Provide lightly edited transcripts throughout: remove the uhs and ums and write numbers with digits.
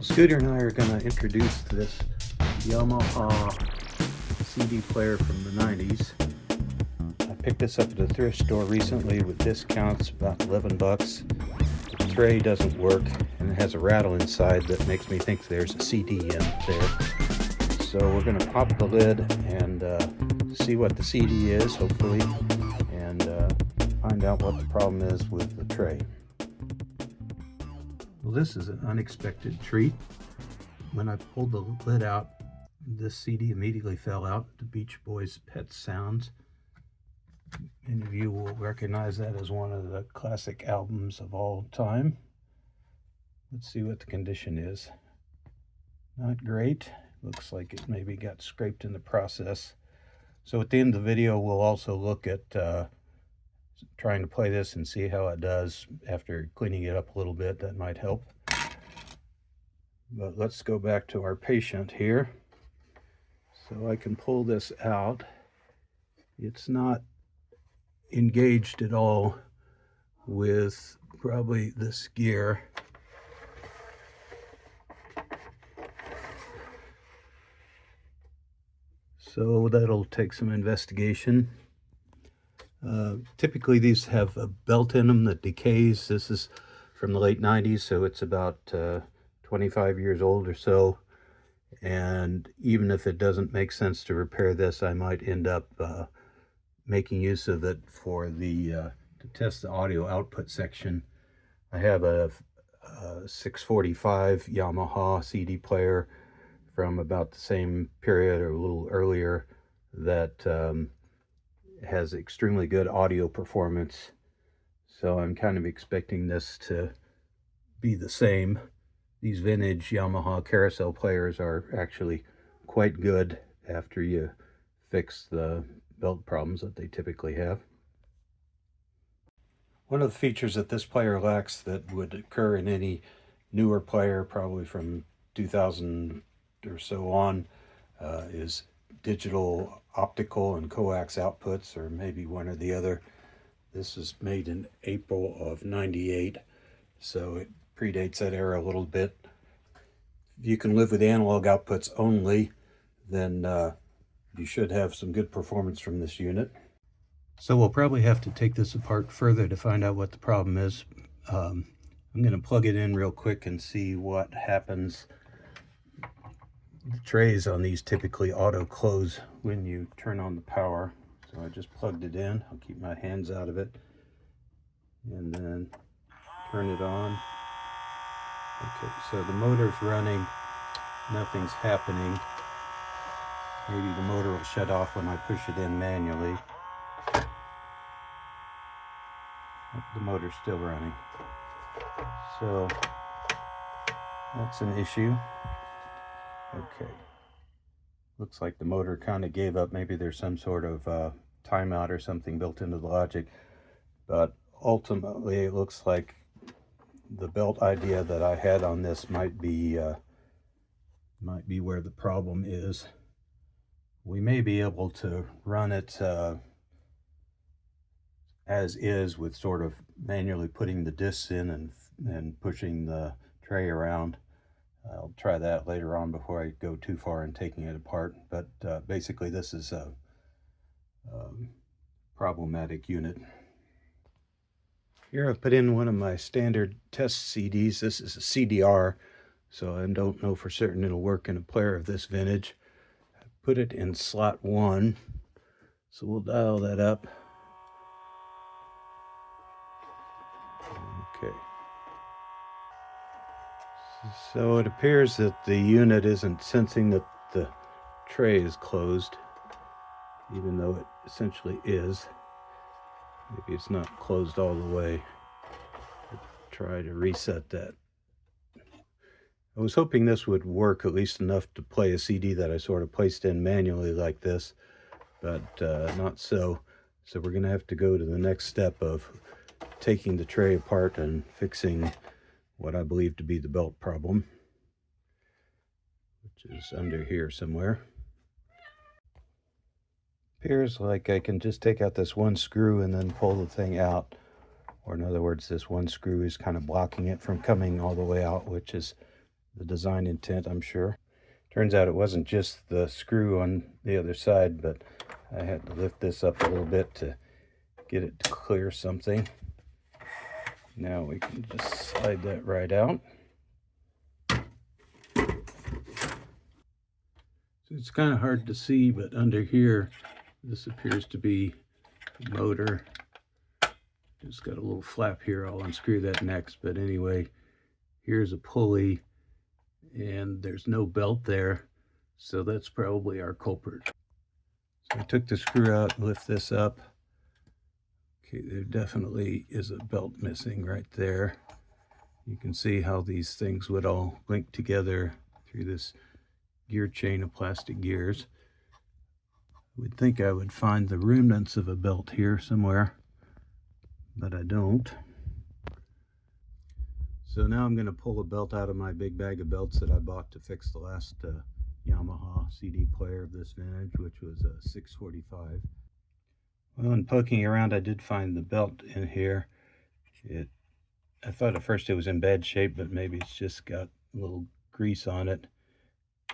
Scooter and I are going to introduce this Yamaha CD player from the 90s. I picked this up at a thrift store recently with discounts, about 11 bucks. The tray doesn't work and it has a rattle inside that makes me think there's a CD in there. So we're going to pop the lid and see what the CD is, hopefully, and find out what the problem is with the tray. Well, this is an unexpected treat. When I pulled the lid out, this CD immediately fell out. The Beach Boys' Pet Sounds. Many of you will recognize that as one of the classic albums of all time. Let's see what the condition is. Not great. Looks like it maybe got scraped in the process. So at the end of the video, we'll also look at trying to play this and see how it does after cleaning it up a little bit. That might help. But let's go back to our patient here. So I can pull this out. It's not engaged at all with probably this gear. So that'll take some investigation. Typically these have a belt in them that decays. This is from the late 90s, so it's about 25 years old or so. And even if it doesn't make sense to repair this, I might end up making use of it for the to test the audio output section. I have a 645 Yamaha CD player from about the same period or a little earlier that has extremely good audio performance. So I'm kind of expecting this to be the same. These vintage Yamaha Carousel players are actually quite good after you fix the belt problems that they typically have. One of the features that this player lacks that would occur in any newer player, probably from 2000 or so on, is digital, optical, and coax outputs, or maybe one or the other. This is made in April of '98, so it predates that era a little bit. If you can live with analog outputs only, then you should have some good performance from this unit. So we'll probably have to take this apart further to find out what the problem is. I'm going to plug it in real quick and see what happens. The trays on these typically auto close when you turn on the power. So I just plugged it in. I'll keep my hands out of it and then turn it on. Okay, so the motor's running, nothing's happening. Maybe the motor will shut off when I push it in manually. The motor's still running. So that's an issue. Okay. Looks like the motor kind of gave up. Maybe there's some sort of timeout or something built into the logic. But ultimately, it looks like the belt idea that I had on this might be where the problem is. We may be able to run it as is, with sort of manually putting the discs in and pushing the tray around. I'll try that later on before I go too far in taking it apart. But basically this is a problematic unit. Here I've put in one of my standard test CDs. This is a CDR, so I don't know for certain it'll work in a player of this vintage. I put it in slot 1, so we'll dial that up. Okay. So it appears that the unit isn't sensing that the tray is closed, even though it essentially is. Maybe it's not closed all the way. Try to reset that. I was hoping this would work at least enough to play a CD that I sort of placed in manually like this, but not so. So we're going to have to go to the next step of taking the tray apart and fixing what I believe to be the belt problem, which is under here somewhere. Appears like I can just take out this one screw and then pull the thing out. Or in other words, this one screw is kind of blocking it from coming all the way out, which is the design intent, I'm sure. Turns out it wasn't just the screw on the other side, but I had to lift this up a little bit to get it to clear something. Now we can just slide that right out. So it's kind of hard to see, but under here, this appears to be the motor. Just got a little flap here. I'll unscrew that next. But anyway, here's a pulley, and there's no belt there. So that's probably our culprit. So I took the screw out, lift this up. Okay, there definitely is a belt missing right there. You can see how these things would all link together through this gear chain of plastic gears. I would think I would find the remnants of a belt here somewhere, but I don't. So now I'm going to pull a belt out of my big bag of belts that I bought to fix the last Yamaha CD player of this vintage, which was a 645. Well, in poking around, I did find the belt in here. I thought at first it was in bad shape, but maybe it's just got a little grease on it.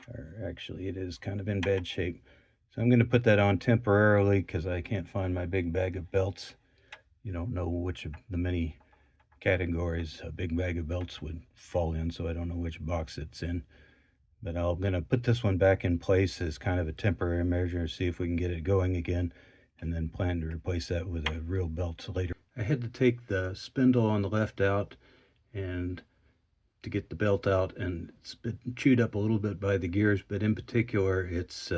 Or actually, it is kind of in bad shape. So I'm going to put that on temporarily because I can't find my big bag of belts. You don't know which of the many categories a big bag of belts would fall in, so I don't know which box it's in. But I'm going to put this one back in place as kind of a temporary measure, see if we can get it going again, and then plan to replace that with a real belt later. I had to take the spindle on the left out and to get the belt out, and it's been chewed up a little bit by the gears, but in particular it's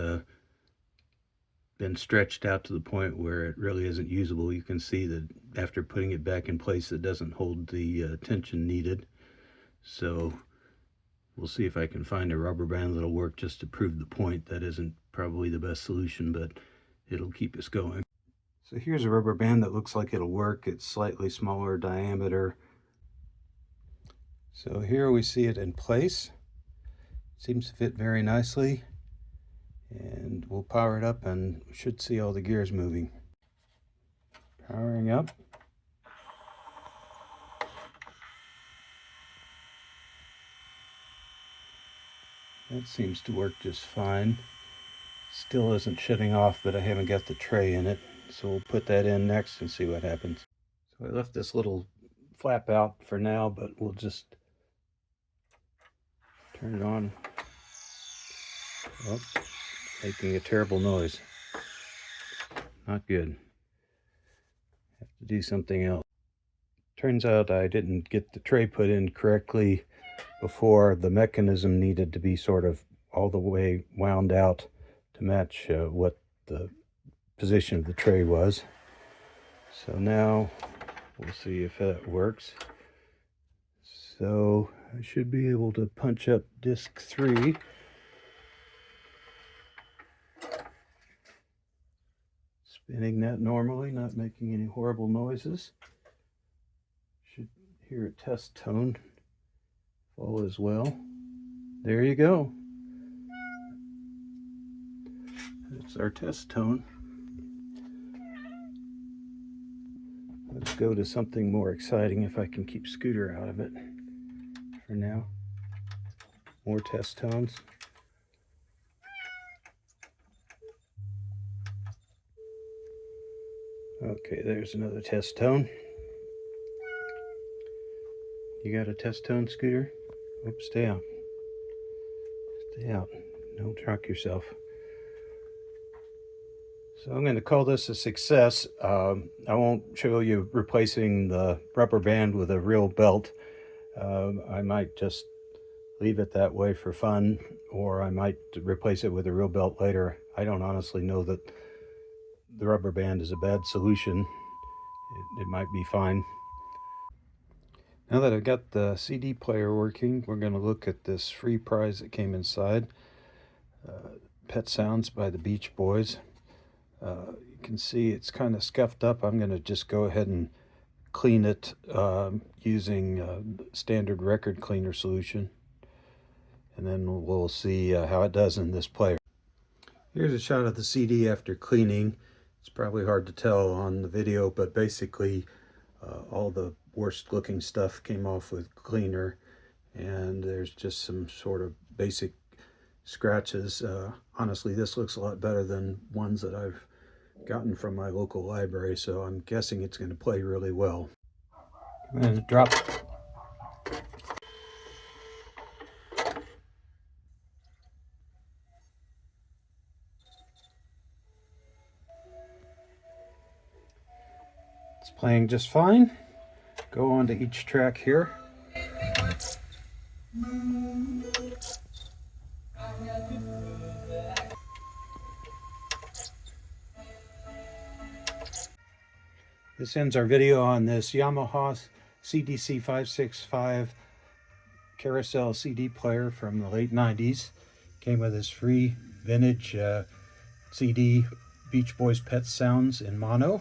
been stretched out to the point where it really isn't usable. You can see that after putting it back in place, it doesn't hold the tension needed. So we'll see if I can find a rubber band that'll work just to prove the point. That isn't probably the best solution, but it'll keep us going. So here's a rubber band that looks like it'll work. It's slightly smaller diameter. So here we see it in place. Seems to fit very nicely. And we'll power it up and we should see all the gears moving. Powering up. That seems to work just fine. Still isn't shutting off, but I haven't got the tray in it. So we'll put that in next and see what happens. So I left this little flap out for now, but we'll just turn it on. Oh, making a terrible noise. Not good. Have to do something else. Turns out I didn't get the tray put in correctly before. The mechanism needed to be sort of all the way wound out to match what the position of the tray was. So now we'll see if that works. So I should be able to punch up disc 3. Spinning that normally, not making any horrible noises. Should hear a test tone. All is well. There you go. That's our test tone. Let's go to something more exciting if I can keep Scooter out of it for now. More test tones. Okay, there's another test tone. You got a test tone, Scooter? Oops, stay out. Stay out. Don't shock yourself. So I'm going to call this a success. I won't show you replacing the rubber band with a real belt. I might just leave it that way for fun, or I might replace it with a real belt later. I don't honestly know that the rubber band is a bad solution. It might be fine. Now that I've got the CD player working, we're going to look at this free prize that came inside. Pet Sounds by the Beach Boys. You can see it's kind of scuffed up. I'm going to just go ahead and clean it using standard record cleaner solution. And then we'll see how it does in this player. Here's a shot of the CD after cleaning. It's probably hard to tell on the video, but basically all the worst looking stuff came off with cleaner, and there's just some sort of basic scratches. Honestly, this looks a lot better than ones that I've gotten from my local library, so I'm guessing it's going to play really well. I'm going to drop. It's playing just fine. Go on to each track here. This ends our video on this Yamaha CDC-565 Carousel CD player from the late 90s. Came with this free vintage CD, Beach Boys Pet Sounds in mono.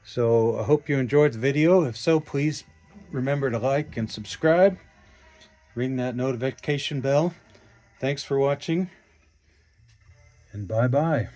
So I hope you enjoyed the video. If so, please remember to like and subscribe. Ring that notification bell. Thanks for watching, and bye-bye.